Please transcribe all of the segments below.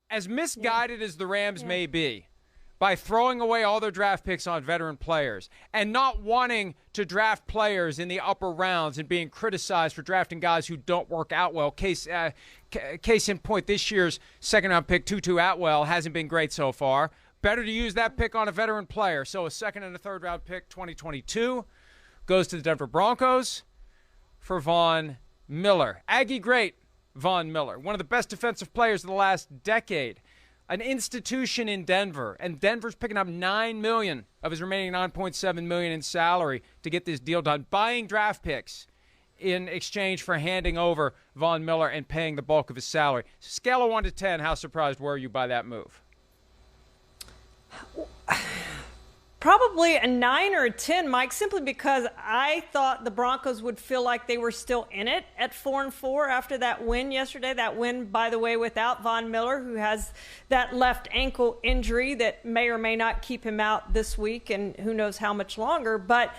as misguided as the Rams may be, by throwing away all their draft picks on veteran players and not wanting to draft players in the upper rounds and being criticized for drafting guys who don't work out well. Case in point, this year's second-round pick, Tutu Atwell, hasn't been great so far. Better to use that pick on a veteran player. So a second and a third-round pick, 2022, goes to the Denver Broncos for Von Miller. Aggie great, Von Miller, one of the best defensive players of the last decade. An institution in Denver, and Denver's picking up $9 million of his remaining $9.7 million in salary to get this deal done, buying draft picks in exchange for handing over Von Miller and paying the bulk of his salary. Scale of 1 to 10, how surprised were you by that move? Probably a 9 or a 10, Mike, simply because I thought the Broncos would feel like they were still in it at 4-4 after that win yesterday. That win, by the way, without Von Miller, who has that left ankle injury that may or may not keep him out this week and who knows how much longer. But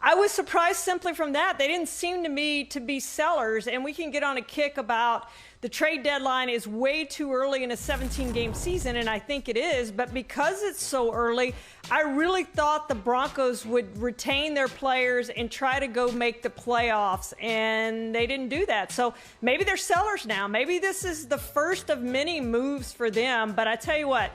I was surprised simply from that. They didn't seem to me to be sellers, and we can get on a kick about the trade deadline is way too early in a 17-game season, and I think it is. But because it's so early, I really thought the Broncos would retain their players and try to go make the playoffs, and they didn't do that. So maybe they're sellers now. Maybe this is the first of many moves for them. But I tell you what,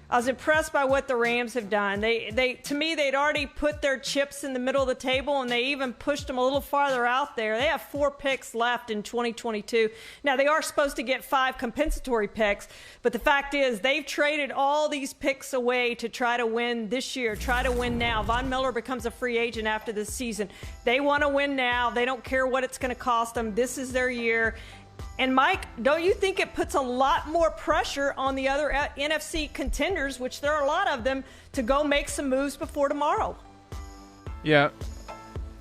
I was impressed by what the Rams have done. To me, they'd already put their chips in the middle of the table, and they even pushed them a little farther out there. They have 4 picks left in 2022. Now, they are supposed to get 5 compensatory picks, but the fact is they've traded all these picks away to try to win this year, try to win now. Von Miller becomes a free agent after this season. They want to win now. They don't care what it's going to cost them. This is their year. And, Mike, don't you think it puts a lot more pressure on the other NFC contenders, which there are a lot of them, to go make some moves before tomorrow? Yeah.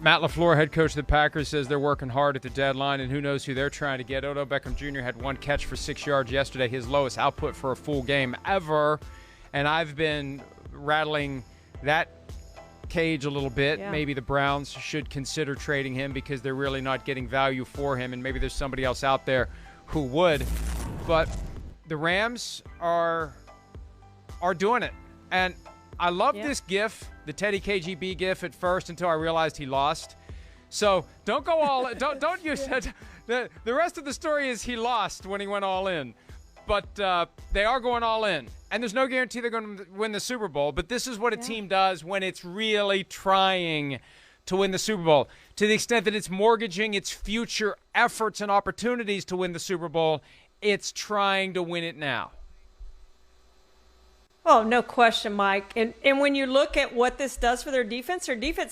Matt LaFleur, head coach of the Packers, says they're working hard at the deadline, and who knows who they're trying to get. Odell Beckham Jr. had 1 catch for 6 yards yesterday, his lowest output for a full game ever. And I've been rattling that cage a little bit. Yeah. Maybe the Browns should consider trading him because they're really not getting value for him, and maybe there's somebody else out there who would. But the Rams are doing it. And I loved this gif, the Teddy KGB gif at first until I realized he lost. So don't go all don't use that. The rest of the story is he lost when he went all in. But they are going all in. And there's no guarantee they're going to win the Super Bowl. But this is what a team does when it's really trying to win the Super Bowl. To the extent that it's mortgaging its future efforts and opportunities to win the Super Bowl, it's trying to win it now. Oh, no question, Mike. And when you look at what this does for their defense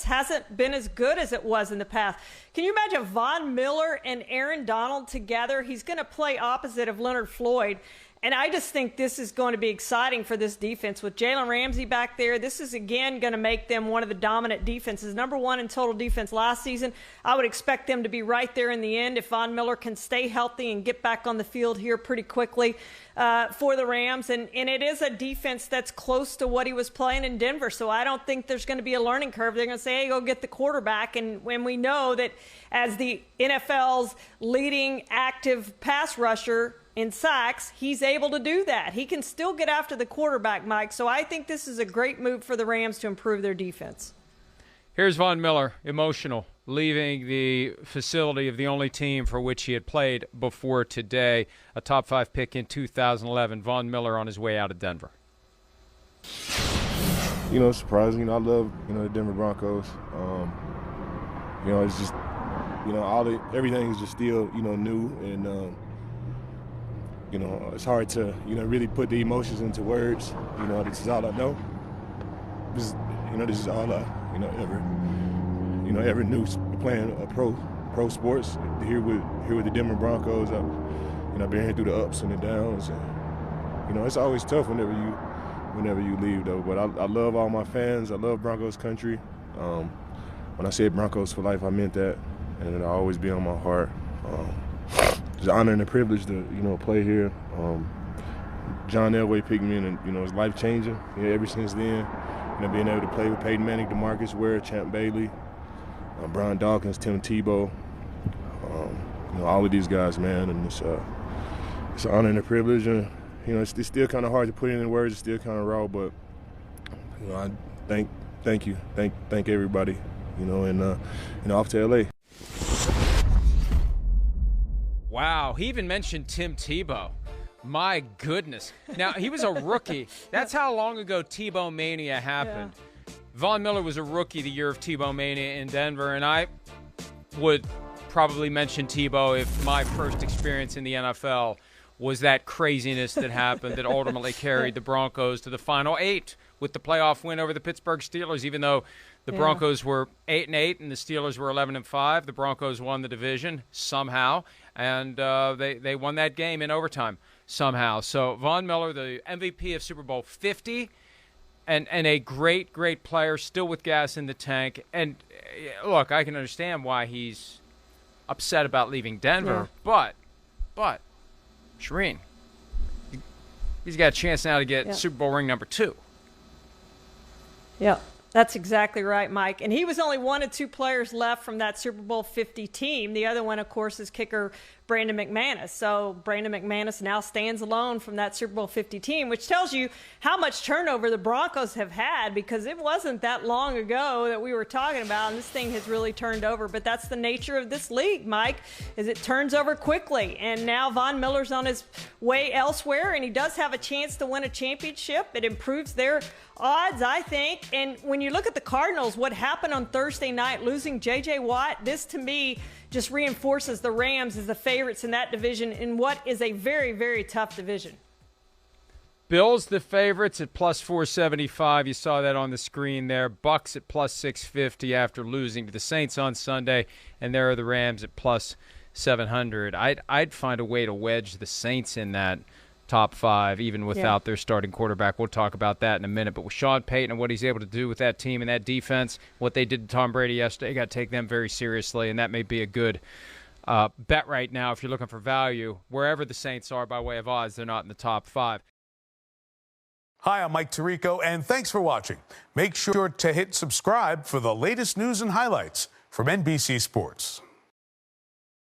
hasn't been as good as it was in the past. Can you imagine Von Miller and Aaron Donald together? He's going to play opposite of Leonard Floyd. And I just think this is going to be exciting for this defense. With Jalen Ramsey back there, this is, again, going to make them one of the dominant defenses. Number 1 in total defense last season. I would expect them to be right there in the end if Von Miller can stay healthy and get back on the field here pretty quickly for the Rams. And it is a defense that's close to what he was playing in Denver. So I don't think there's going to be a learning curve. They're going to say, hey, go get the quarterback. And when we know that as the NFL's leading active pass rusher in sacks, he's able to do that. He can still get after the quarterback, Mike. So I think this is a great move for the Rams to improve their defense. Here's Von Miller, emotional, leaving the facility of the only team for which he had played before today. A top 5 pick in 2011. Von Miller on his way out of Denver. It's surprising. I love, the Denver Broncos. It's just, everything is just still, new, and it's hard to, really put the emotions into words. This is all I know. This is all I, ever knew playing pro sports. Here with the Denver Broncos, I've been here through the ups and the downs. And, it's always tough whenever you leave, though. But I love all my fans. I love Broncos country. When I said Broncos for life, I meant that, and it'll always be on my heart. It's an honor and a privilege to, play here. John Elway picked me in, and, it's life-changing. Ever since then, being able to play with Peyton Manning, DeMarcus Ware, Champ Bailey, Brian Dawkins, Tim Tebow, all of these guys, man. And it's an honor and a privilege, and it's still kind of hard to put it in words. It's still kind of raw, but I thank you, thank everybody, and off to LA. Wow, he even mentioned Tim Tebow. My goodness. Now, he was a rookie. That's how long ago Tebow Mania happened. Yeah. Von Miller was a rookie the year of Tebow Mania in Denver, and I would probably mention Tebow if my first experience in the NFL was that craziness that happened that ultimately carried the Broncos to the Final Eight with the playoff win over the Pittsburgh Steelers. Even though the Broncos were 8-8 and the Steelers were 11-5, the Broncos won the division somehow, and they won that game in overtime somehow. So Von Miller, the MVP of Super Bowl 50, and a great, great player, still with gas in the tank. And look, I can understand why he's upset about leaving Denver, but Charean, he's got a chance now to get Super Bowl ring number 2. Yeah, that's exactly right, Mike. And he was only one of 2 players left from that Super Bowl 50 team. The other one, of course, is kicker Brandon McManus. So Brandon McManus now stands alone from that Super Bowl 50 team, which tells you how much turnover the Broncos have had, because it wasn't that long ago that we were talking about, and this thing has really turned over. But that's the nature of this league, Mike, is it turns over quickly. And now Von Miller's on his way elsewhere, and he does have a chance to win a championship. It improves their odds, I think. And when you look at the Cardinals, what happened on Thursday night, losing J.J. Watt, this to me just reinforces the Rams as the favorites in that division in what is a very, very tough division. Bills the favorites at plus 475. You saw that on the screen there. Bucks at plus 650 after losing to the Saints on Sunday, and there are the Rams at plus 700. I'd find a way to wedge the Saints in that top 5, even without their starting quarterback. We'll talk about that in a minute. But with Sean Payton and what he's able to do with that team and that defense, what they did to Tom Brady yesterday, you got to take them very seriously, and that may be a good bet right now if you're looking for value. Wherever the Saints are by way of odds, they're not in the top 5. Hi, I'm Mike Tirico, and thanks for watching. Make sure to hit subscribe for the latest news and highlights from NBC Sports.